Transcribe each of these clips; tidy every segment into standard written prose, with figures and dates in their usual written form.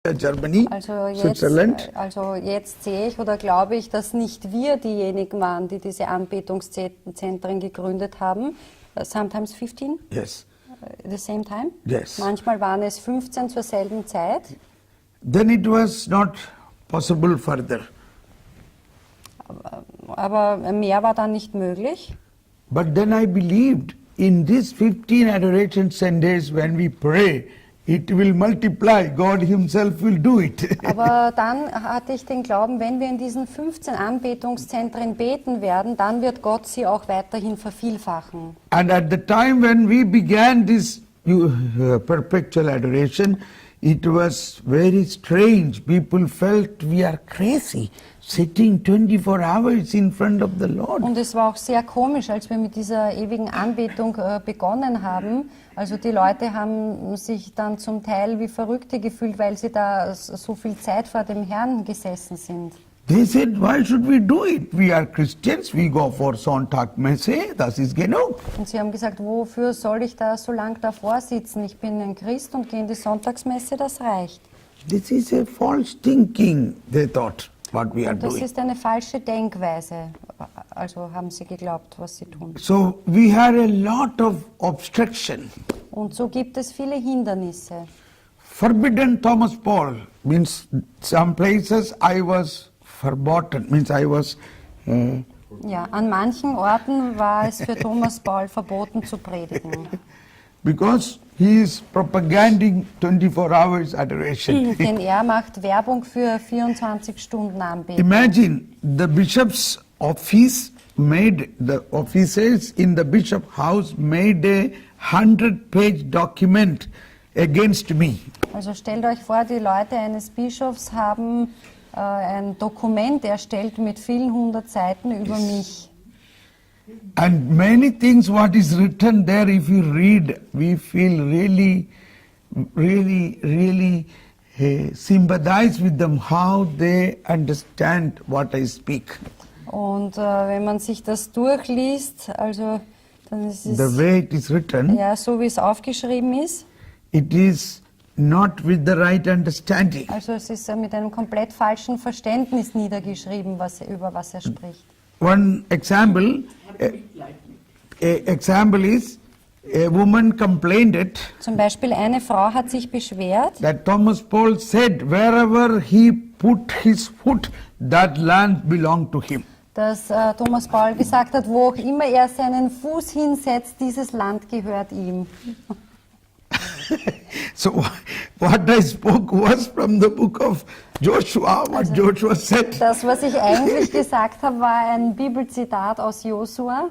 Germany, Switzerland. Also jetzt sehe ich oder glaube ich, dass nicht wir diejenigen waren, die diese Anbetungszentren gegründet haben. Sometimes 15? Yes. At the same time? Yes. Manchmal waren es 15 zur selben Zeit. Then it was not possible further. Aber mehr war dann nicht möglich. But then I believed in these 15 adoration Sundays when we pray, it will multiply. God himself will do it. Aber dann hatte ich den Glauben, wenn wir in diesen 15 Anbetungszentren beten werden, dann wird Gott sie auch weiterhin vervielfachen. And at the time when we began this perpetual adoration, it was very strange. People felt we are crazy, sitting 24 hours in front of the Lord. Und es war auch sehr komisch, als wir mit dieser ewigen Anbetung begonnen haben. Also die Leute haben sich dann zum Teil wie Verrückte gefühlt, weil sie da so viel Zeit vor dem Herrn gesessen sind. They said, why should we do it? We are Christians, we go for Sonntagmesse, das ist genug. Und sie haben gesagt, wofür soll ich da so lange davor sitzen? Ich bin ein Christ und gehe in die Sonntagsmesse, das reicht. This is a false thinking, they thought, what we are Und das doing. ist eine falsche Denkweise, also haben sie geglaubt, was sie tun. So we had a lot of obstruction. Und so gibt es viele Hindernisse. Forbidden Thomas Paul means some places I was verboten, means I was Ja, an manchen Orten war es für Thomas Paul verboten zu predigen. because he is propaganding 24 hours adoration. Denn er macht Werbung für 24 Stunden Anbetung. Imagine the bishop's office made, the officers in the bishop house made a 100-page document against me. Also stellt euch vor, die Leute eines Bischofs haben ein Dokument erstellt mit vielen 100 Seiten über mich. And many things what is written there, if you read, we feel really sympathize with them, how they understand what I speak. Und wenn man sich das durchliest, also dann ist es The way it is written, ja so wie es aufgeschrieben ist. it is not with the right understanding. Also es ist mit einem komplett falschen Verständnis niedergeschrieben, über was er spricht. One example, example is a woman complained it Zum Beispiel eine Frau hat sich beschwert, that Thomas Paul said wherever he put his foot, that land belonged to him. dass Thomas Paul gesagt hat, wo auch immer er seinen Fuß hinsetzt, dieses Land gehört ihm. So what I spoke was from the book of Joshua, what Joshua said. Das, was ich eigentlich gesagt habe, war ein Bibelzitat aus Josua.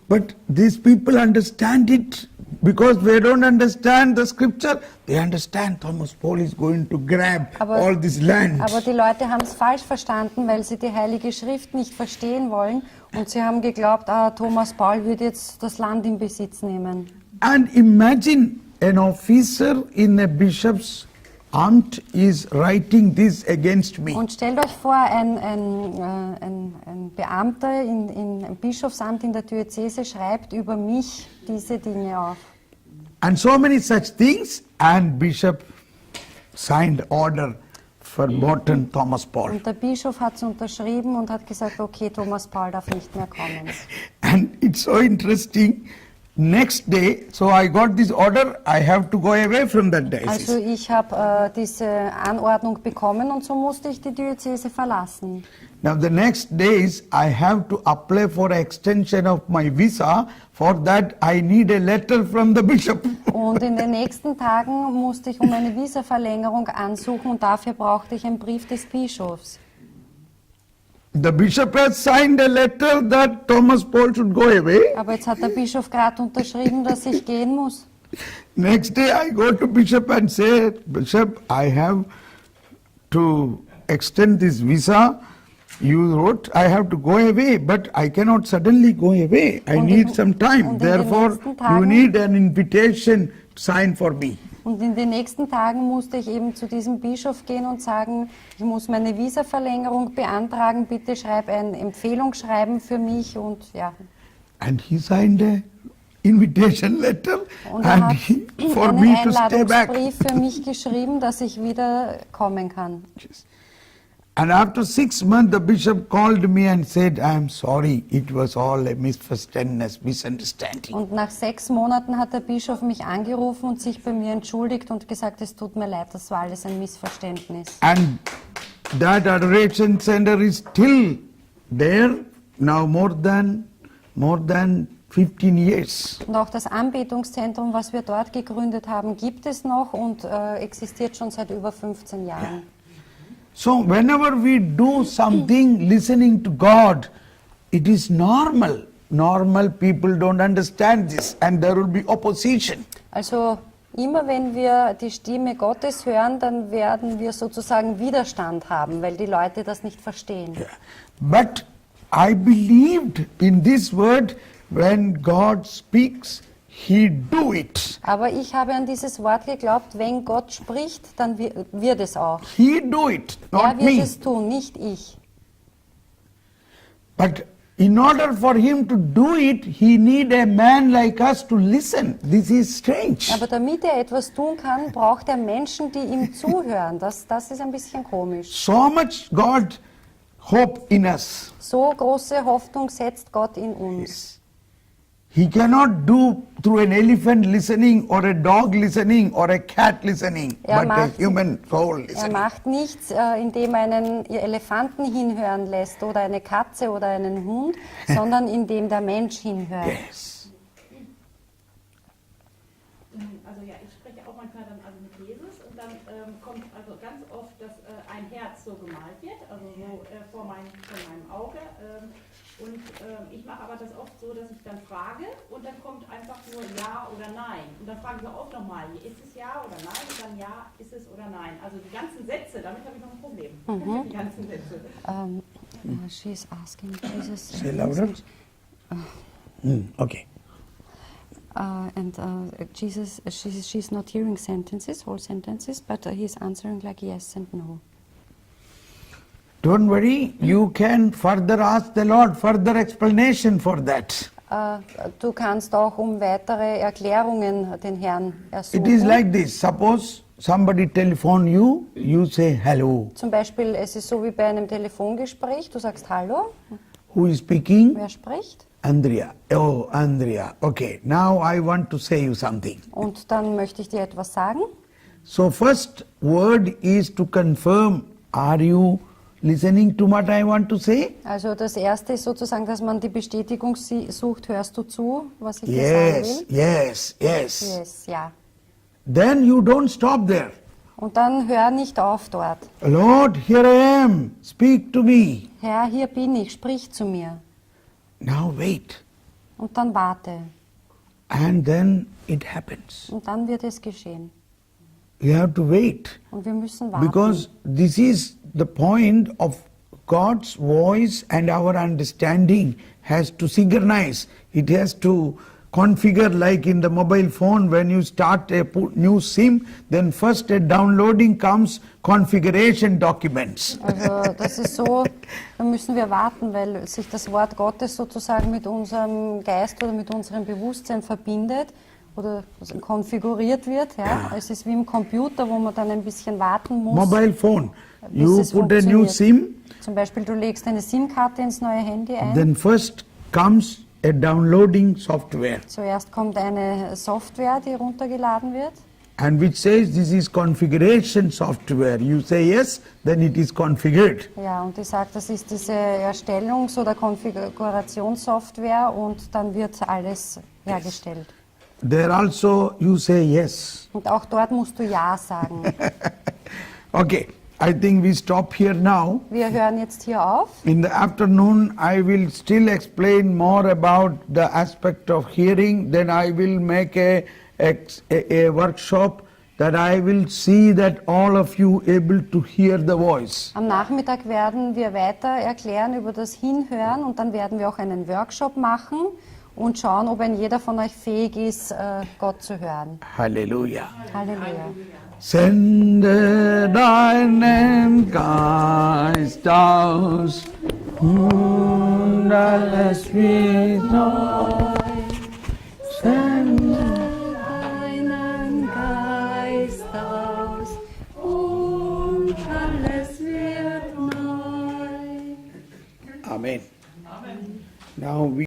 But these people understand it because they don't understand the scripture. They understand Thomas Paul is going to grab all this land. Aber die Leute haben es falsch verstanden, weil sie die Heilige Schrift nicht verstehen wollen. Und sie haben geglaubt, Thomas Paul würde jetzt das Land in Besitz nehmen. And imagine an officer in a bishop's amt is writing this against me. Und stellt euch vor, ein Beamter in einem Bischofsamt in der Diözese schreibt über mich diese Dinge auf. And so many such things, and bishop signed order verboten Thomas Paul. Und der Bischof hat es unterschrieben und hat gesagt, okay, Thomas Paul darf nicht mehr kommen. And it's so interesting. Next day, so I got this order, I have to go away from that diocese. Also ich habe diese Anordnung bekommen und so musste ich die Diözese verlassen. Now the next days, I have to apply for an extension of my visa. For that, I need a letter from the bishop. Und in den nächsten Tagen musste ich um eine Visaverlängerung ansuchen und dafür brauchte ich einen Brief des Bischofs. The bishop has signed a letter that Thomas Paul should go away. Aber jetzt hat der Bischof gerade unterschrieben, dass ich gehen muss. Next day I go to bishop and say, Bishop, I have to extend this visa. You wrote I have to go away, but I cannot suddenly go away. I Und need in- some time. und in den Therefore, nächsten you Tagen- need an invitation signed for me. Und in den nächsten Tagen musste ich eben zu diesem Bischof gehen und sagen, ich muss meine Visaverlängerung beantragen, bitte schreib ein Empfehlungsschreiben für mich und ja. And he signed a invitation letter Und and hat for einen me to stay back. Einladungsbrief für mich geschrieben, dass ich wieder kommen kann. And after 6 months, the bishop called me and said, I am sorry, it was all a misunderstanding. Und nach 6 Monaten hat der Bischof mich angerufen und sich bei mir entschuldigt und gesagt, es tut mir leid, das war alles ein Missverständnis. And that adoration center is still there now more than 15 years. Und auch das Anbetungszentrum, was wir dort gegründet haben, gibt es noch und existiert schon seit über 15 Jahren. So whenever we do something listening to God, it is normal. Normal people don't understand this and there will be opposition. Also immer wenn wir die Stimme Gottes hören, dann werden wir sozusagen Widerstand haben, weil die Leute das nicht verstehen. But I believed in this word, when God speaks, He do it. Aber ich habe an dieses Wort geglaubt, wenn Gott spricht, dann wird es auch. He do it, Er not wird me. es tun, nicht ich. But in order for Him to do it, He need a man like us to listen. This is strange. Aber damit er etwas tun kann, braucht er Menschen, die ihm zuhören. Das ist ein bisschen komisch. So much God hope in us. So große Hoffnung setzt Gott in uns. He cannot do through an elephant listening or a dog listening or a cat listening, but a human soul Er listening. macht nichts, indem er einen Elefanten hinhören lässt oder eine Katze oder einen Hund, sondern indem der Mensch hinhört. Yes. Also ja, ich spreche auch manchmal dann also mit Jesus und dann kommt also ganz oft, dass ein Herz so gemalt wird, also so vor meinem Auge. Und ich mache aber das oft so, dass ich dann frage und dann kommt einfach nur Ja oder Nein. Und dann frage ich auch nochmal, ist es Ja oder Nein? Und dann Ja, ist es oder Nein. Also die ganzen Sätze, damit habe ich noch ein Problem. Die ganzen Sätze. She's asking Jesus. Say louder. Okay. Jesus, she's not hearing sentences, whole sentences, but he's answering like yes and no. Don't worry, you can further ask the Lord further explanation for that. Du kannst auch um weitere Erklärungen den Herrn It is ersuchen. like this. Suppose somebody telephone you, you say hello. Zum Beispiel, es ist so wie bei einem Telefongespräch, du sagst Hallo, Who is speaking? wer spricht? Andrea. Oh, Andrea. Okay, now I want to say you something. Und dann möchte ich dir etwas sagen. So first word is to confirm, are you listening to what I want to say? Also das Erste ist sozusagen, dass man die Bestätigung sucht, hörst du zu, was ich dir Yes, sagen will? yes, yes. Yes, ja. Then you don't stop there. Und dann hör nicht auf dort. Lord, here I am. Speak to me. Herr, hier bin ich, sprich zu mir. Now wait. Und dann warte. And then it happens. Und dann wird es geschehen. You have to wait. Und wir müssen warten. Because this is the point of God's voice and our understanding has to synchronize. It has to configure like in the mobile phone when you start a new SIM, then first a downloading comes configuration documents. Also das ist so, da müssen wir warten, weil sich das Wort Gottes sozusagen mit unserem Geist oder mit unserem Bewusstsein verbindet oder konfiguriert wird. Ja? Es ist wie im Computer, wo man dann ein bisschen warten muss. Mobile phone. bis You es put a new funktioniert. SIM, Zum Beispiel, du legst eine SIM-Karte ins neue Handy ein. then first comes a downloading software Zuerst kommt eine Software, die runtergeladen wird. and which says this is configuration software. You say yes, then it is configured. Ja, und die sagt, das ist diese Erstellungs- oder Konfigurationssoftware und dann wird alles hergestellt. There also you say yes. Und auch dort musst du Ja sagen. Okay, I think we stop here now. Wir hören jetzt hier auf. In the afternoon, I will still explain more about the aspect of hearing. Then I will make a workshop that I will see that all of you able to hear the voice. Am Nachmittag werden wir weiter erklären über das Hinhören und dann werden wir auch einen Workshop machen und schauen, ob ein jeder von euch fähig ist, Gott zu hören. Hallelujah. Halleluja. Sende deinen Geist aus und alles wird neu. alles wird neu. Amen. Now we